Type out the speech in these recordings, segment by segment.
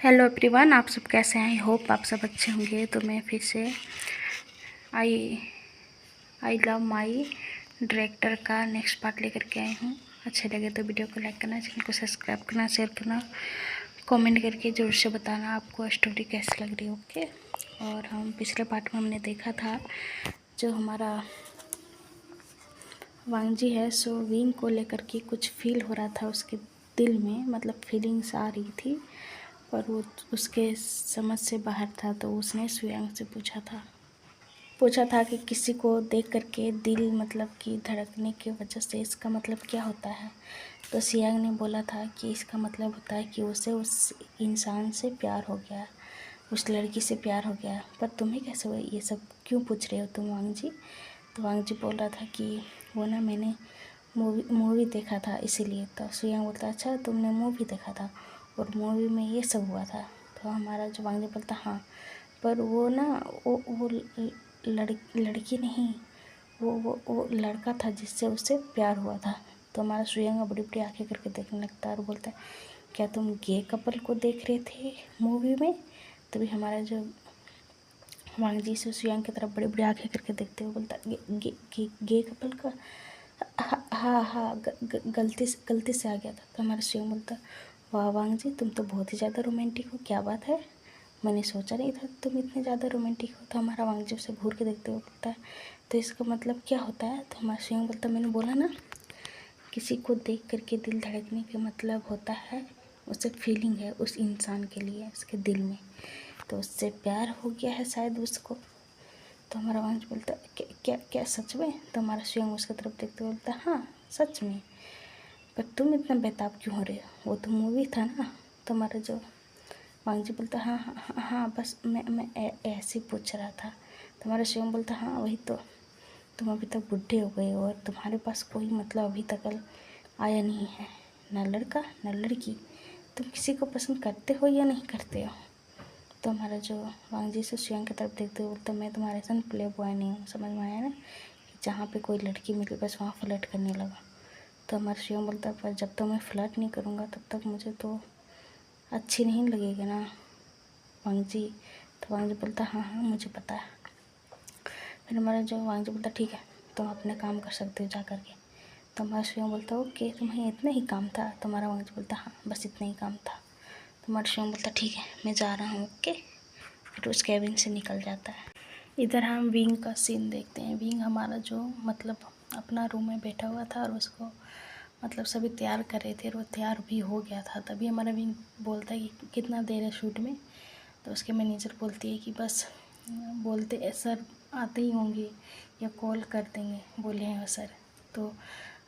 Hello everyone, आप सब कैसे हैं? आई होप आप सब अच्छे होंगे। तो मैं फिर से आई आई लव माई डायरेक्टर का नेक्स्ट पार्ट लेकर के आई हूँ। अच्छे लगे तो वीडियो को लाइक करना, चैनल को सब्सक्राइब करना, शेयर करना, कमेंट करके ज़रूर से बताना आपको स्टोरी कैसी लग रही है। ओके। और हम पिछले पार्ट में हमने देखा था जो हमारा वांगजी है सो विंग को लेकर के कुछ फील हो रहा था उसके दिल में, मतलब फीलिंग्स आ रही थी, पर वो उसके समझ से बाहर था। तो उसने सुयांग से पूछा था कि किसी को देख करके दिल मतलब कि धड़कने की वजह से इसका मतलब क्या होता है। तो सुयांग ने बोला था कि इसका मतलब होता है कि उसे उस इंसान से प्यार हो गया, उस लड़की से प्यार हो गया। पर तुम्हें कैसे हुआ, ये सब क्यों पूछ रहे हो तुम वांग जी? तो वांग जी बोल रहा था कि वो ना मैंने मूवी देखा था इसीलिए। तो सुयांग बोलता अच्छा तुमने मूवी देखा था और मूवी में ये सब हुआ था। तो हमारा जो वांग जी बोलता हाँ, पर वो ना वो लड़की नहीं, वो लड़का था जिससे उससे प्यार हुआ था। तो हमारा सुयांग बड़ी बड़ी आंखें करके देखने लगता है और बोलता है क्या तुम गे कपल को देख रहे थे मूवी में? तभी हमारा जो वांग जी से सुयांग की तरफ बड़ी बड़ी आंखें करके देखते हुए बोलता गे कपल का? हाँ हाँ, गलती से आ गया था। तो हमारा सुयांग बोलता वाह वांग जी, तुम तो बहुत ही ज़्यादा रोमांटिक हो, क्या बात है, मैंने सोचा नहीं था तुम इतने ज़्यादा रोमांटिक हो। तो हमारा वांग जी उसे घूर के देखते हुए बोलता है तो इसका मतलब क्या होता है? तो हमारा सुयांग बोलता मैंने बोला ना, किसी को देख करके दिल धड़कने का मतलब होता है उसे फीलिंग है उस इंसान के लिए उसके दिल में, तो उससे प्यार हो गया है शायद उसको। तो हमारा वंश बोलता है क्या क्या क्या सच में? तो हमारा सुयांग उसकी तरफ देखते हुए बोलता है हाँ सच में, पर तुम इतना बेताब क्यों हो रहे हो, वो तो मूवी था ना। तो हमारा जो वांग जी बोलता हाँ हाँ हाँ हाँ, बस मैं ऐसे ही पूछ रहा था। तो हमारा सुयांग बोलता हाँ वही तो, तुम अभी तक बुढ़े हो गए हो और तुम्हारे पास कोई मतलब अभी तक आया नहीं है, ना लड़का ना लड़की, तुम किसी को पसंद करते हो या नहीं करते हो? तो हमारा जो वांग जी से सुयांग की तरफ देखते हुए बोलता मैं तुम्हारे सन प्ले बॉय नहीं हूँ, समझ में आया ना, कि जहाँ पे कोई लड़की मिले बस वहाँ फ्लर्ट करने लगा। तो हमारा सुयांग बोलता पर जब तक मैं फ्लर्ट नहीं करूँगा तब तक मुझे तो अच्छी नहीं लगेगी ना वांग जी। तो वांग जी बोलता हाँ हाँ मुझे पता है। फिर हमारा जो वांग जी बोलता ठीक है तुम अपना काम कर सकते हो जा करके। तो हमारा सुयांग बोलता ओके तुम्हें इतना ही काम था? तो हमारा वांग जी बोलता हाँ बस इतना ही काम था। तो हमारा सुयांग बोलता ठीक है मैं जा रहा हूँ ओके। फिर उस कैबिन से निकल जाता है। इधर हम विंग का सीन देखते हैं। विंग हमारा जो मतलब अपना रूम में बैठा हुआ था और उसको मतलब सभी तैयार कर रहे थे और वो तैयार भी हो गया था। तभी हमारा विंग बोलता है कि कितना देर है शूट में? तो उसके मैनेजर बोलती है कि बस बोलते सर आते ही होंगे या कॉल कर देंगे, बोले हैं सर। तो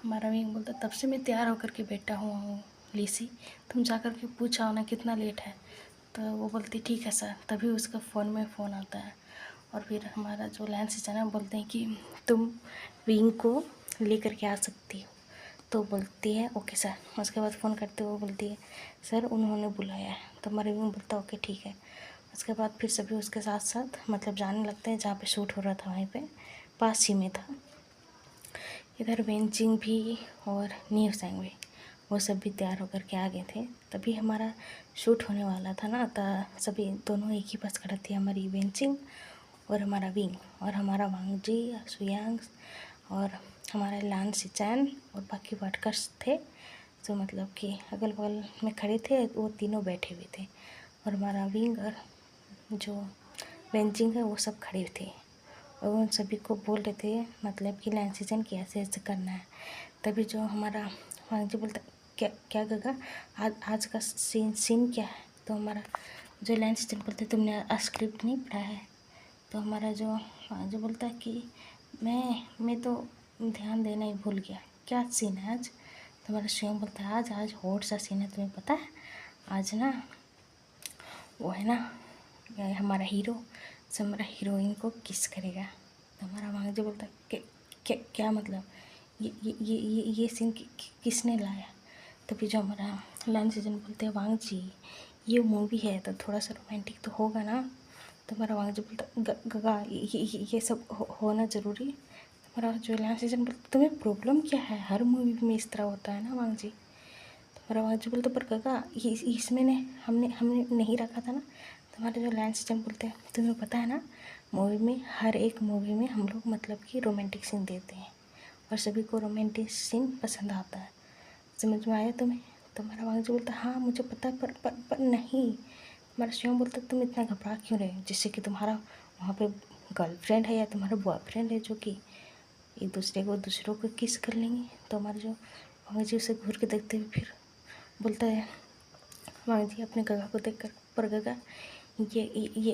हमारा विंग बोलता तब से मैं तैयार होकर के बैठा हुआ हूँ लिसी, तुम जा कर के पूछा ना कितना लेट है। तो वो बोलती ठीक है सर। तभी उसका फ़ोन में फ़ोन आता है और फिर हमारा जो लाइन से जाना बोलते हैं कि तुम विंग को लेकर के आ सकती हो। तो बोलती है ओके सर। उसके बाद फ़ोन करते हुए बोलती है सर उन्होंने बुलाया है। तो हमारे विंग बोलता ओके ठीक है। उसके बाद फिर सभी उसके साथ साथ मतलब जाने लगते हैं जहाँ पे शूट हो रहा था वहीं पे पास ही में था। इधर वेंचिंग भी और न्यू सैंग भी वो सब भी तैयार होकर के आ गए थे। तभी हमारा शूट होने वाला था ना, तो सभी दोनों एक ही बस खड़ा थी, हमारी वेंचिंग और हमारा विंग और हमारा वांग जी सुयांग और हमारा लान सिचैन और बाकी वर्कर्स थे जो मतलब कि अगल बगल में खड़े थे, वो तीनों बैठे हुए थे और हमारा विंग और जो वेंचिंग है वो सब खड़े थे और उन सभी को बोल रहे थे मतलब कि लाइन सीजन की ऐसे ऐसे करना है। तभी जो हमारा वांग जी बोलता क्या क्या गगा आज का सीन क्या है? तो हमारा जो लाइन सीजन बोलते तुमने स्क्रिप्ट नहीं पढ़ा है? तो हमारा जो वांग जी बोलता है कि मैं तो ध्यान देना ही भूल गया, क्या सीन है आज? तो हमारा स्वयं बोलता है आज आज हॉट सा सीन है, तुम्हें पता है आज ना वो है ना हमारा हीरो से हमारा हीरोइन को किस करेगा। तो हमारा वांग जी बोलता है क्या क्या मतलब ये सीन किसने लाया? तभी जो हमारा लाइन सीजन बोलते हैं वांग जी ये मूवी है तो थोड़ा सा रोमांटिक तो होगा ना। तो हमारा वांग जी बोलता गगा ये सब होना ज़रूरी। तो हमारा जो लाइन सीजन बोलता तुम्हें प्रॉब्लम क्या है, हर मूवी में इस तरह होता है ना वांग जी। तो मेरा वहाँ जी बोलते पर काका इसमें ने हमने हमने नहीं रखा था ना। तुम्हारे जो लाइन सिस्टम बोलते हैं, तुम्हें पता है ना मूवी में, हर एक मूवी में हम लोग मतलब कि रोमांटिक सीन देते हैं और सभी को रोमांटिक सीन पसंद आता है। समझ में आया तुम्हें? तो मेरा वहाँ जी बोलता हाँ मुझे पता है, पर नहीं। मेरा स्वयं बोलता तुम इतना घबरा क्यों रहे हो, जिससे कि तुम्हारा वहाँ पे गर्लफ्रेंड है या तुम्हारा बॉयफ्रेंड है जो कि एक दूसरों को किस कर लेंगे। तो हमारे जो वहाँ जी उसे घूर के देखते हुए फिर बोलता है वांग जी अपने गगा को देखकर, पर गगा ये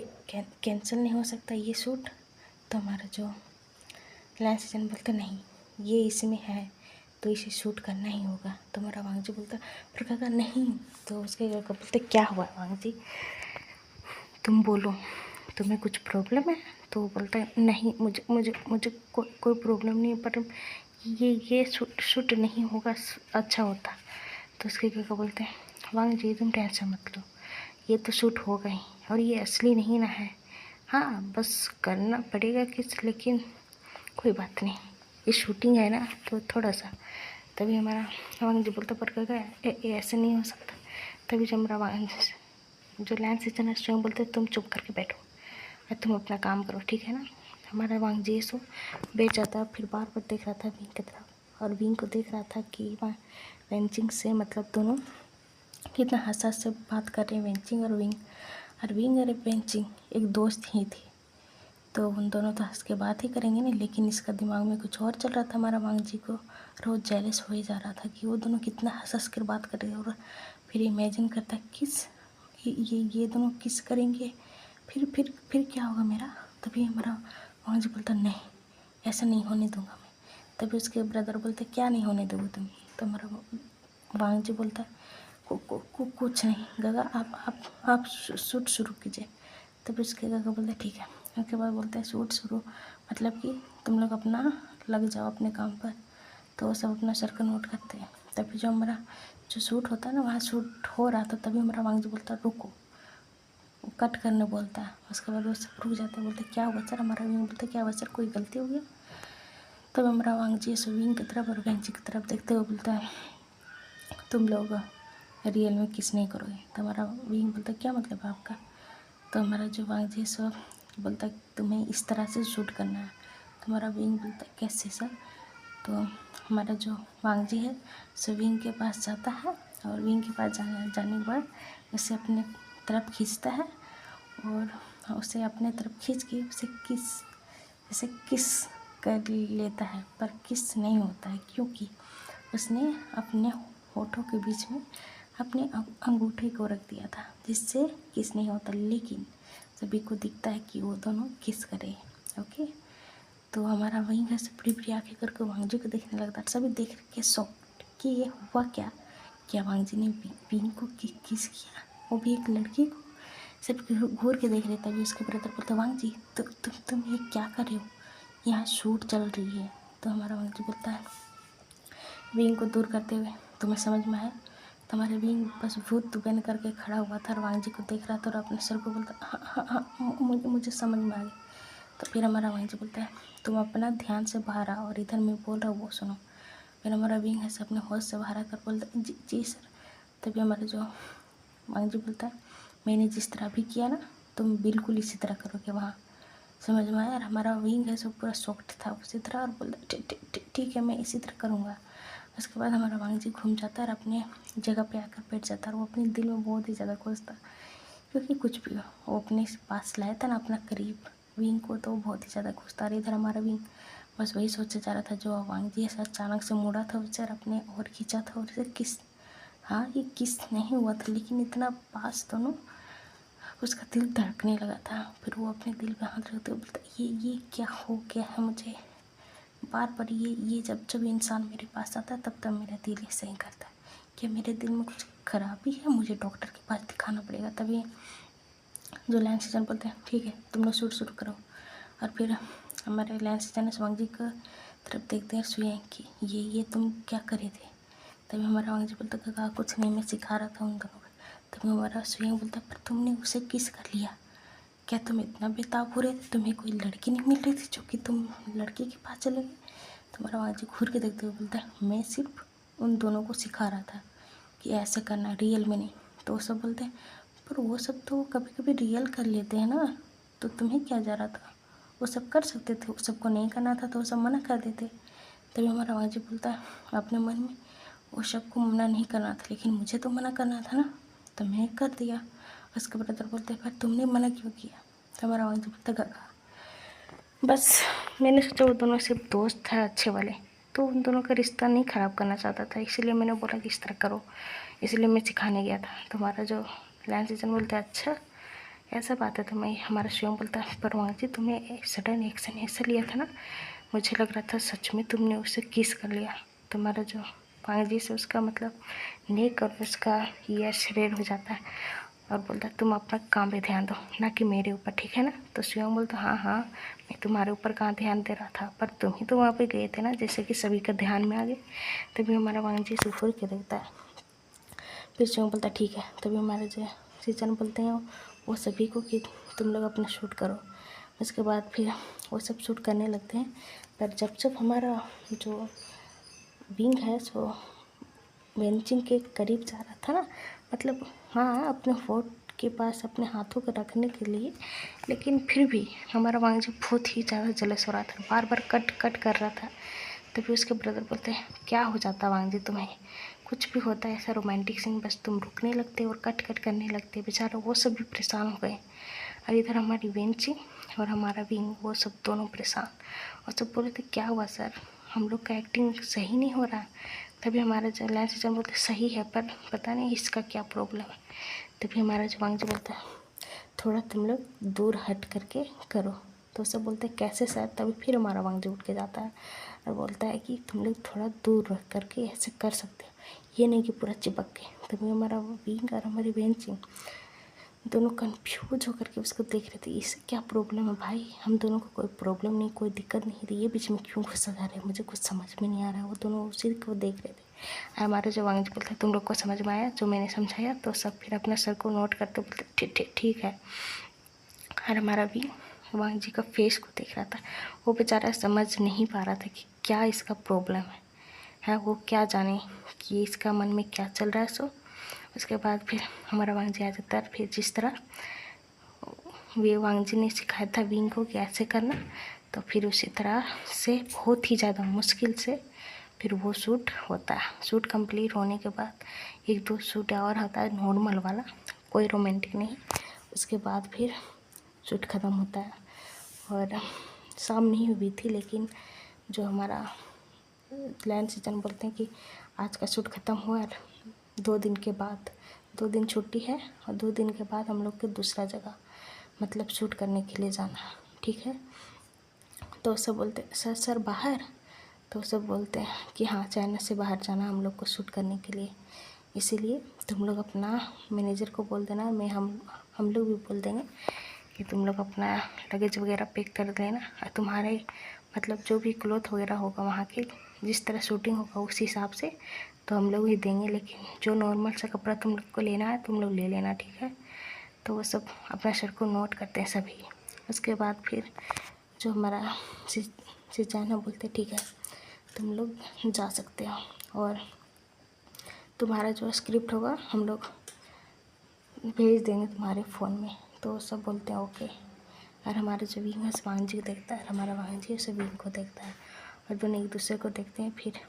कैंसिल नहीं हो सकता ये सूट। तो हमारा जो लाइन्स जन बोलता नहीं ये इसमें है तो इसे शूट करना ही होगा। तो हमारा वांग जी बोलता पर गगा नहीं। तो उसके गगा बोलते क्या हुआ वांग जी, तुम बोलो तुम्हें कुछ प्रॉब्लम है। तो वो बोलता है नहीं मुझे मुझे मुझे कोई प्रॉब्लम नहीं है, पर ये शूट नहीं होगा अच्छा होता। तो उसके काका बोलते हैं वांग जी तुम टेंशन मत लो, ये तो शूट होगा ही और ये असली नहीं ना है। हाँ बस करना पड़ेगा किस, लेकिन कोई बात नहीं, ये शूटिंग है ना तो थोड़ा सा। तभी हमारा वांग जी बोलता पर काका ऐसे नहीं हो सकता। तभी जो हमारा वांग जो लैंड सिस्टम स्वयं बोलते तुम चुप करके बैठो और तुम अपना काम करो ठीक है ना। हमारा वांग जी सो बैठ जाता, फिर बार बार देख रहा था विंग की तरफ और विंग को देख रहा था कि वहाँ वेंचिंग से मतलब दोनों कितना हंस हंस से बात कर रहे हैं वेंचिंग और विंग। और विंग और वेंचिंग एक दोस्त ही थी, तो उन दोनों तो हंस के बात ही करेंगे नहीं, लेकिन इसका दिमाग में कुछ और चल रहा था हमारा वांग जी को। रोज़ जेलस हो ही जा रहा था कि वो दोनों कितना हंस हंस कर बात कर रहे हैं। और फिर इमेजिन करता किस ये दोनों किस करेंगे, फिर क्या होगा मेरा। तभी हमारा वांग जी बोलता नहीं ऐसा नहीं होने दूंगा मैं। तभी उसके ब्रदर बोलते क्या नहीं होने दोगे तुम। तो हमारा वांग जी बोलता कुछ नहीं गगा आप शूट शुरू कीजिए। तभी उसके गगा बोलते ठीक है। उसके बाद बोलते हैं शूट शुरू मतलब कि तुम लोग अपना लग जाओ अपने काम पर। तो वो सब अपना सर्कल नोट करते हैं। तभी जो हमारा जो शूट होता है ना वहाँ शूट हो रहा था, तभी हमारा वांग जी बोलता रुको, कट करने बोलता है। उसके बाद वो सब रुक जाते हैं, बोलते क्या हुआ सर। हमारा विंग बोलते क्या हुआ सर कोई गलती हो गया। तब हमारा वांग जी विंग की तरफ और बेंची की तरफ देखते हुए बोलता है तुम लोग रियल में किस नहीं करोगे। तो हमारा विंग बोलता क्या मतलब है आपका। तो हमारा जो वांग जी सब बोलता तुम्हें इस तरह से शूट करना है। तो हमारा विंग बोलता कैसे सर। तो हमारा जो वांग जी है सो विंग के पास जाता है और विंग के पास जाने के बाद उसे अपने तरफ खींचता है और उसे अपने तरफ खींच के उसे किस कर लेता है, पर किस नहीं होता है क्योंकि उसने अपने होठों के बीच में अपने अंगूठे को रख दिया था, जिससे किस नहीं होता। लेकिन सभी को दिखता है कि वो दोनों किस करे। ओके, तो हमारा वहीं घर से बड़ी बड़ी आँखें करके वांग जी को देखने लगता। सभी देख के शॉक कि ये हुआ क्या वांग जी ने विंग को किस किया, वो भी एक लड़की को। सब घूर के देख रहे। तभी उसके ब्रदर बोलते वांग जी तुम ये क्या कर रहे हो, यहाँ शूट चल रही है। तो हमारा वांग जी बोलता है विंग को दूर करते हुए तुम्हें समझ में आया। तो हमारे विंग बस भूत बन करके खड़ा हुआ था और वांग जी को देख रहा था और अपने सर को बोलता हाँ मुझे समझ में आ गया। तो फिर हमारा वांग जी बोलता है तुम अपना ध्यान से बाहर आओ और इधर मैं बोल रहा हूँ वो सुनो। फिर हमारा विंग है अपने होश से बाहर आकर बोलता है जी सर। तभी हमारा जो वांग जी बोलता है मैंने जिस तरह भी किया ना तुम बिल्कुल इसी तरह करोगे वहाँ, समझ में आया। और हमारा विंग है सब पूरा सॉफ्ट था उसी तरह और बोलता ठीक है मैं इसी तरह करूँगा। उसके बाद हमारा वांग जी घूम जाता है और अपने जगह पे आकर बैठ जाता है और वो अपने दिल में बहुत ही ज़्यादा खुश था, क्योंकि कुछ भी हो वो अपने पास लाया था ना अपना करीब विंग को, तो बहुत ही ज़्यादा खुश था। इधर हमारा विंग बस वही सोचे जा रहा था जो वांग जी ऐसा अचानक से मुड़ा था बेचारा अपने और खींचा था और इसे किस, हाँ ये किस नहीं हुआ था लेकिन इतना पास दोनों, उसका दिल धड़कने लगा था। फिर वो अपने दिल पे हाथ रखते हुए बोलता ये क्या हो गया है मुझे बार बार ये जब इंसान मेरे पास आता है तब मेरा दिल ऐसे ही करता है। क्या मेरे दिल में कुछ खराबी है, मुझे डॉक्टर के पास दिखाना पड़ेगा। तभी जो लाइन सीजन बोलते हैं ठीक है तुम लोग शूट शुरू करो। और फिर हमारे लाइन सीजन ने वांग जी की तरफ देखते हैं सुई कि ये तुम क्या करे थे। तभी हमारा वांग जी बोलता काका कुछ नहीं मैं सिखा रहा था उन दोनों को। तभी हमारा सुई बोलता पर तुमने उसे किस कर लिया, क्या तुम इतना बेताब हो रहे थे, तुम्हें कोई लड़की नहीं मिल रही थी जो कि तुम लड़की के पास चले गए। तुम्हारा वांग जी घूर के देखते हुए बोलता है मैं सिर्फ उन दोनों को सिखा रहा था कि ऐसे करना, रियल में नहीं। तो वो सब बोलते हैं पर वो सब तो कभी कभी रियल कर लेते हैं ना, तो तुम्हें क्या जा रहा था, वो सब कर सकते थे, वो सबको नहीं करना था तो वो सब मना कर देते। तभी हमारा वाजी बोलता है अपने मन में, वो सबको मना नहीं करना था लेकिन मुझे तो मना करना था ना, तो मैं कर दिया। उसके ब्रदर बोलते हैं पर तुमने मना क्यों किया? तो हमारा वाजी बोलता गगा। बस मैंने सोचा वो दोनों सिर्फ दोस्त था अच्छे वाले, तो उन दोनों का रिश्ता नहीं ख़राब करना चाहता था, इसीलिए मैंने बोला कि इस तरह करो, इसलिए मैं सिखाने गया था। तो हमारा जो लैंड सीजन बोलता है अच्छा ऐसा बात है। तो मैं हमारा शिवम बोलता है पर वहाँ जी तुमने सडन एक्शन ऐसा लिया था ना, मुझे लग रहा था सच में तुमने उससे किस कर लिया। तो हमारा जो पांगी से उसका मतलब नेक और उसका यश रेड हो जाता है और बोलता है तुम अपना काम पे ध्यान दो ना कि मेरे ऊपर, ठीक है ना? तो शिवम बोलता हाँ हाँ मैं तुम्हारे ऊपर कहाँ ध्यान दे रहा था, पर तुम ही तो वहाँ पे गए थे ना, जैसे कि सभी का ध्यान में आ गए। तभी हमारा वांजी सुफर के देखता है। फिर शिवम बोलता ठीक है। तभी हमारे जो सीजन बोलते हैं वो सभी को कि तुम लोग अपना शूट करो। उसके बाद फिर वो सब शूट करने लगते हैं। पर जब जब हमारा जो विंग है सो बेंचिंग के करीब जा रहा था ना, मतलब हाँ अपने फोर्ट के पास अपने हाथों को रखने के लिए, लेकिन फिर भी हमारा वांगजी बहुत ही ज़्यादा जलस हो रहा था, बार बार कट कट कर रहा था। तभी उसके ब्रदर बोलते हैं क्या हो जाता वांगजी तुम्हें, कुछ भी होता है ऐसा रोमांटिक सीन बस तुम रुकने लगते और कट कट करने लगते। बेचारा वो सब भी परेशान हो गए। और इधर हमारी बेंची और हमारा विंग वो सब दोनों परेशान, और सब बोले थे क्या हुआ सर, हम लोग का एक्टिंग सही नहीं हो रहा। तभी हमारा जो लैंस सिस्टम बोलते सही है पर पता नहीं इसका क्या प्रॉब्लम है। तभी हमारा जो वांग जी बोलता है थोड़ा तुम लोग दूर हट करके करो। तो सब बोलते हैं कैसे सर? तभी फिर हमारा वांग जी उठ के जाता है और बोलता है कि तुम लोग थोड़ा दूर रख करके ऐसे कर सकते हो, ये नहीं कि पूरा चिपक के। तभी हमारा विंग और हमारी बेंचिंग दोनों कन्फ्यूज होकर के उसको देख रहे थे, इससे क्या प्रॉब्लम है भाई, हम दोनों को कोई प्रॉब्लम नहीं, कोई दिक्कत नहीं थी, ये बीच में क्यों घुसा जा रहे हैं, मुझे कुछ समझ में नहीं आ रहा है। वो दोनों उसी को देख रहे थे। और हमारे जो वांग जी बोलते तुम लोग को समझ में आया जो मैंने समझाया? तो सब फिर अपना सर को नोट करते बोलते ठीक ठीक है। और हमारा भी वांग जी का फेस को देख रहा था, वो बेचारा समझ नहीं पा रहा था कि क्या इसका प्रॉब्लम है वो क्या जाने कि इसका मन में क्या चल रहा है। सो उसके बाद फिर हमारा वांग जी आ जाता है। फिर जिस तरह वे वांग जी ने सिखाया था विंग को कैसे करना, तो फिर उसी तरह से बहुत ही ज़्यादा मुश्किल से फिर वो शूट होता है। शूट कंप्लीट होने के बाद एक दो शूट और होता है नॉर्मल वाला, कोई रोमांटिक नहीं। उसके बाद फिर शूट ख़त्म होता है। और शाम नहीं हुई थी लेकिन जो हमारा लैंड सीजन बोलते हैं कि आज का शूट ख़त्म हुआ और 2 दिन के बाद 2 दिन छुट्टी है और 2 दिन के बाद हम लोग को दूसरा जगह मतलब शूट करने के लिए जाना है, ठीक है? तो सब बोलते सर बाहर। तो सब बोलते हैं कि हाँ चाइना से बाहर जाना हम लोग को शूट करने के लिए, इसीलिए तुम लोग अपना मैनेजर को बोल देना, मैं हम लोग भी बोल देंगे कि तुम लोग अपना लगेज वगैरह पैक कर देना और तुम्हारे मतलब जो भी क्लॉथ वगैरह होगा वहाँ के जिस तरह शूटिंग होगा उस हिसाब से तो हम लोग ही देंगे, लेकिन जो नॉर्मल सा कपड़ा तुम लोग को लेना है तुम लोग ले लेना, ठीक है? तो वो सब अपना सर को नोट करते हैं सभी। उसके बाद फिर जो हमारा सिजाना बोलते ठीक है तुम लोग जा सकते हो और तुम्हारा जो स्क्रिप्ट होगा हम लोग भेज देंगे तुम्हारे फ़ोन में। तो सब बोलते हैं ओके। और हमारे जो विंग है वांग जी को देखता है, हमारा वांग जी उसे विंग को देखता है और दोनों एक दूसरे को देखते हैं। फिर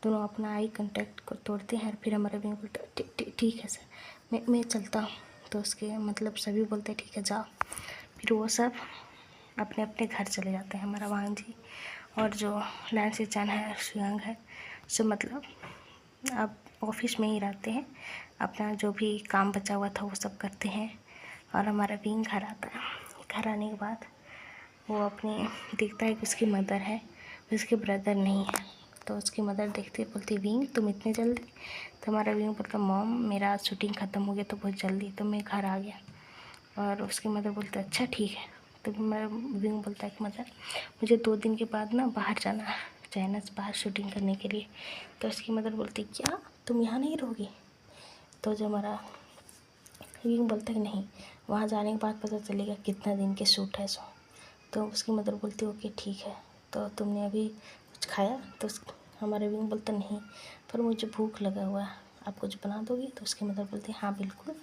दोनों अपना आई कांटेक्ट को तोड़ते हैं और फिर हमारा विंग बोलता है ठीक है सर मैं चलता हूँ। तो उसके मतलब सभी बोलते हैं ठीक है जाओ। फिर वो सब अपने अपने घर चले जाते हैं। हमारा वांग जी और जो लैंड से चान है सुयांग है सब मतलब अब ऑफिस में ही रहते हैं, अपना जो भी काम बचा हुआ था वो सब करते हैं। और हमारा विंग घर आता है। घर आने के बाद वो अपने देखता है कि उसकी मदर है, उसके ब्रदर नहीं है। तो उसकी मदर देखते बोलती विंग तुम इतने जल्दी? तो हमारा विंग बोलता मॉम मेरा शूटिंग ख़त्म हो गया तो बहुत जल्दी तो मैं घर आ गया। और उसकी मदर बोलती अच्छा ठीक है। तो मेरा विंग बोलता है कि मदर मुझे 2 दिन के बाद ना बाहर जाना है, चाइना से बाहर शूटिंग करने के लिए। तो उसकी मदर बोलती क्या तुम यहाँ नहीं रहोगी? तो जो हमारा विंग बोलता है कि नहीं वहाँ जाने के बाद पता चलेगा कितना दिन के शूट है सो। तो उसकी मदर बोलती ओके ठीक है। तो तुमने अभी कुछ खाया? तो हमारे विंग बोलता नहीं पर मुझे भूख लगा हुआ है आप कुछ बना दोगी? तो उसकी मदर बोलती है हाँ बिल्कुल।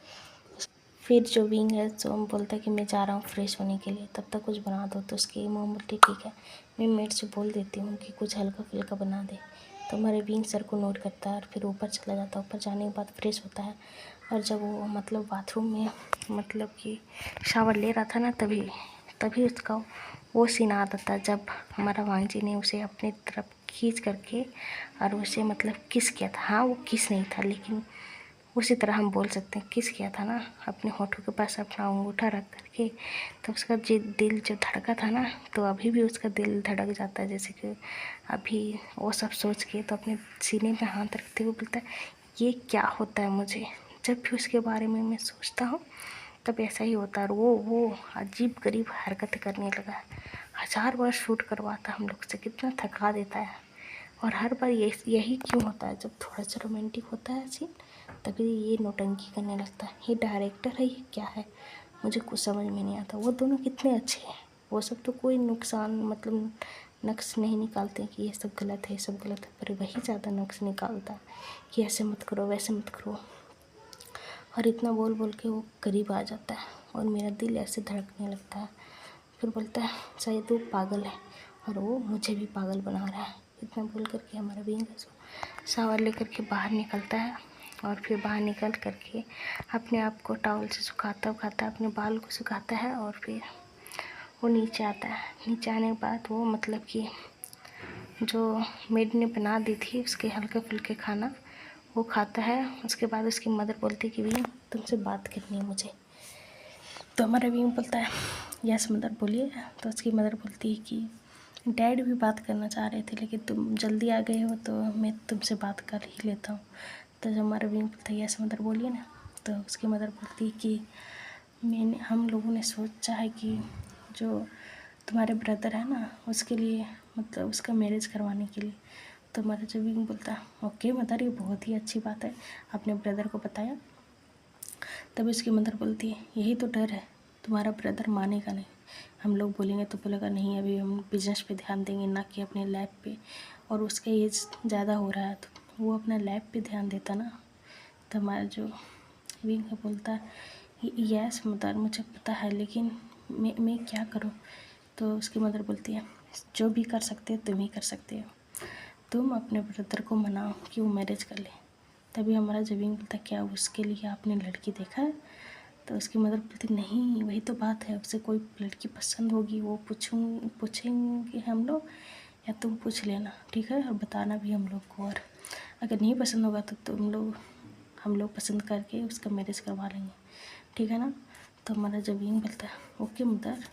फिर जो विंग है तो बोलता है कि मैं जा रहा हूँ फ्रेश होने के लिए, तब तक कुछ बना दो। तो उसकी मॉम बोलती ठीक है, मैं मेड से बोल देती हूँ कि कुछ हल्का फुल्का बना दे। तो हमारे विंग सर को नोट करता है और फिर ऊपर चला जाता है। ऊपर जाने के बाद फ्रेश होता है, और जब वो मतलब बाथरूम में मतलब कि शावर ले रहा था ना, तभी उसका वो सीन आता था जब हमारा वांगजी ने उसे अपनी तरफ खींच करके और उसे मतलब किस किया था। हाँ वो किस नहीं था, लेकिन उसी तरह हम बोल सकते हैं किस किया था ना, अपने होठों के पास अपना अंगूठा रख करके। तो उसका दिल जो धड़का था ना, तो अभी भी उसका दिल धड़क जाता है जैसे कि अभी वो सब सोच के। तो अपने सीने में हाथ रखते हुए बोलता है ये क्या होता है मुझे। जब भी उसके बारे में मैं सोचता हूँ तब ऐसा ही होता है। और वो अजीब गरीब हरकतें करने लगा। 1000 बार शूट करवाता हम लोग से, कितना थका देता है। और हर बार यही क्यों होता है, जब थोड़ा सा रोमांटिक होता है सीन तभी ये नौटंकी करने लगता है। ये डायरेक्टर है ये क्या है, मुझे कुछ समझ में नहीं आता। वो दोनों कितने अच्छे हैं, वो सब तो कोई नुकसान मतलब नक्श नहीं निकालते कि ये सब गलत है ये सब गलत है, पर वही ज़्यादा नक्श निकालता है कि ऐसे मत करो वैसे मत करो। और इतना बोल बोल के वो करीब आ जाता है और मेरा दिल ऐसे धड़कने लगता है। फिर बोलता है शायद वो पागल है और वो मुझे भी पागल बना रहा है। इतना बोल करके हमारा विंग शावर लेकर के बाहर निकलता है, और फिर बाहर निकल करके अपने आप को टॉवल से सुखाता उखाता अपने बाल को सुखाता है। और फिर वो नीचे आता है। नीचे आने के बाद वो मतलब कि जो मेड ने बना दी थी उसके हल्के फुल्के खाना वो खाता है। उसके बाद उसकी मदर बोलती है कि विंग तुमसे बात करनी है मुझे। तो हमारा विंग बोलता है यस मदर बोलिए। तो उसकी मदर बोलती है कि डैड भी बात करना चाह रहे थे लेकिन तुम जल्दी आ गए हो तो मैं तुमसे बात कर ही लेता हूँ। तो जब हमारा विंग बोलता है यस मदर बोलिए ना, तो उसकी मदर बोलती है कि हम लोगों ने सोचा है कि जो तुम्हारे ब्रदर है ना उसके लिए मतलब उसका मैरिज करवाने के लिए। तो हमारा जब विंग बोलता है ओके मदर ये बहुत ही अच्छी बात है, अपने ब्रदर को बताया। तभी उसकी मदर बोलती है यही तो डर है, तुम्हारा ब्रदर मानेगा नहीं। हम लोग बोलेंगे तो बोलेगा नहीं अभी हम बिजनेस पे ध्यान देंगे ना कि अपने लैब पे, और उसका एज ज़्यादा हो रहा है तो वो अपना लैब पे ध्यान देता ना। तो हमारा जो विंग है बोलता है यस मदर मुझे पता है लेकिन मैं क्या करूँ। तो उसकी मदर बोलती है जो भी कर सकते हो तुम ही कर सकते हो, तुम अपने ब्रदर को मनाओ कि वो मैरिज कर ले। तभी हमारा जबीन बोलता क्या उसके लिए आपने लड़की देखा है। तो उसकी मदर बोलती नहीं वही तो बात है, उसे कोई लड़की पसंद होगी वो पूछेंगे हम लोग, या तुम पूछ लेना ठीक है, और बताना भी हम लोग को। और अगर नहीं पसंद होगा तो हम लोग पसंद करके उसका मैरिज करवा लेंगे ठीक है ना। तो हमारा जबीन बोलता है ओके मदर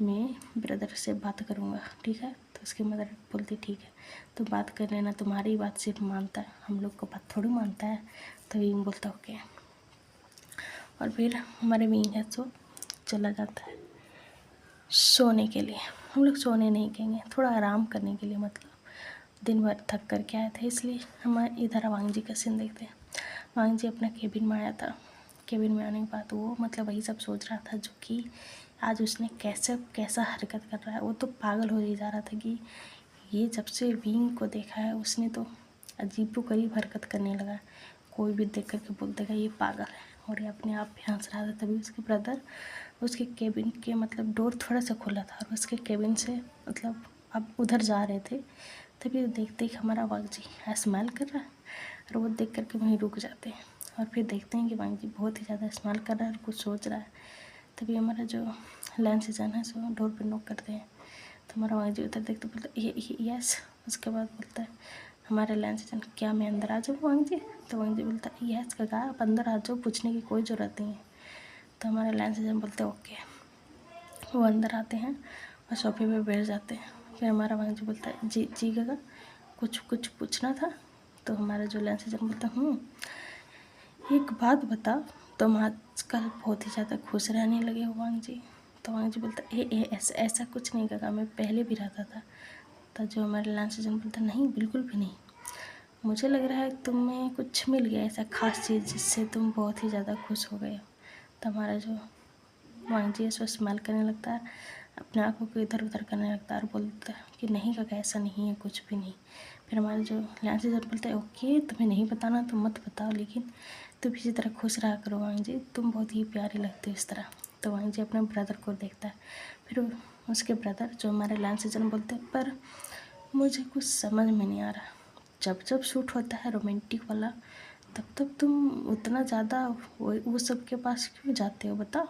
मैं ब्रदर से बात करूँगा ठीक है। तो उसकी मदर बोलती ठीक है तो बात कर लेना, तुम्हारी बात सिर्फ मानता है हम लोग को बात थोड़ी मानता है। तो विंग बोलता ओके। और फिर हमारे विंग है सो चला जाता है सोने के लिए। हम लोग सोने नहीं कहेंगे, थोड़ा आराम करने के लिए, मतलब दिन भर थक कर के आए थे इसलिए हमारे इधर वांग जी का सीन देखते हैं। वांग जी अपना केबिन में आया था। केबिन में आने के बाद वो मतलब वही सब सोच रहा था जो कि आज उसने कैसा हरकत कर रहा है। वो तो पागल हो ही जा रहा था कि ये जब से विंग को देखा है उसने तो अजीबोगरीब हरकत करने लगा। कोई भी देख कर के बोल देगा ये पागल है, और ये अपने आप भी हंस रहा था। तभी उसके ब्रदर उसके केबिन के मतलब डोर थोड़ा सा खुला था और उसके केबिन से मतलब अब उधर जा रहे थे। तभी देखते ही हमारा वांग जी स्माइल कर रहा है, और वो देख करके वहीं रुक जाते हैं। और फिर देखते हैं कि वांग जी बहुत ही ज़्यादा स्माइल कर रहा है और कुछ सोच रहा है। तभी हमारा जो लैंड सीजन है सो डोर पर नॉक करते हैं। तो हमारा वांग जी उधर देखते बोलता ये यस। उसके बाद बोलता है हमारा लैंड सीजन क्या मैं अंदर आ जाऊँ वांग जी। तो वांग जी बोलता है यस काका आप अंदर आ जाओ, पूछने की कोई ज़रूरत नहीं है। तो हमारे लैंड सीजन बोलते हैं ओके। वो अंदर आते हैं और सोफे पे बैठ जाते हैं। फिर हमारा वांग जी बोलता है जी जी काका कुछ पूछना था। तो हमारा जो लैंड सीजन बोलता एक बात बता, तुम आजकल बहुत ही ज़्यादा खुश रहने लगे हो वांग जी। तो वांग जी बोलता ए ऐसा कुछ नहीं काका मैं पहले भी रहता था। तो जो हमारे लैंड सीजन बोलता नहीं बिल्कुल भी नहीं, मुझे लग रहा है तुम्हें कुछ मिल गया ऐसा खास चीज़ जिससे तुम बहुत ही ज़्यादा खुश हो गए हो। तो हमारा जो वांग जी है सो स्माइल करने लगता है, अपने आँखों को इधर उधर करने लगता है और बोलता है कि नहीं काका ऐसा नहीं है कुछ भी नहीं, फिर हमारे जो लांसी सर बोलते हैं ओके तुम्हें नहीं बताना तो मत बताओ, लेकिन तुम इसी तरह खुश रहा करो वांग जी, तुम बहुत ही प्यारे लगते हो इस तरह। तो वांग जी अपने ब्रदर को देखता है, फिर उसके ब्रदर जो हमारे लांसी सर बोलते हैं पर मुझे कुछ समझ में नहीं आ रहा, जब जब शूट होता है रोमांटिक वाला तब तब तुम उतना ज़्यादा वो सब के पास क्यों जाते हो बताओ।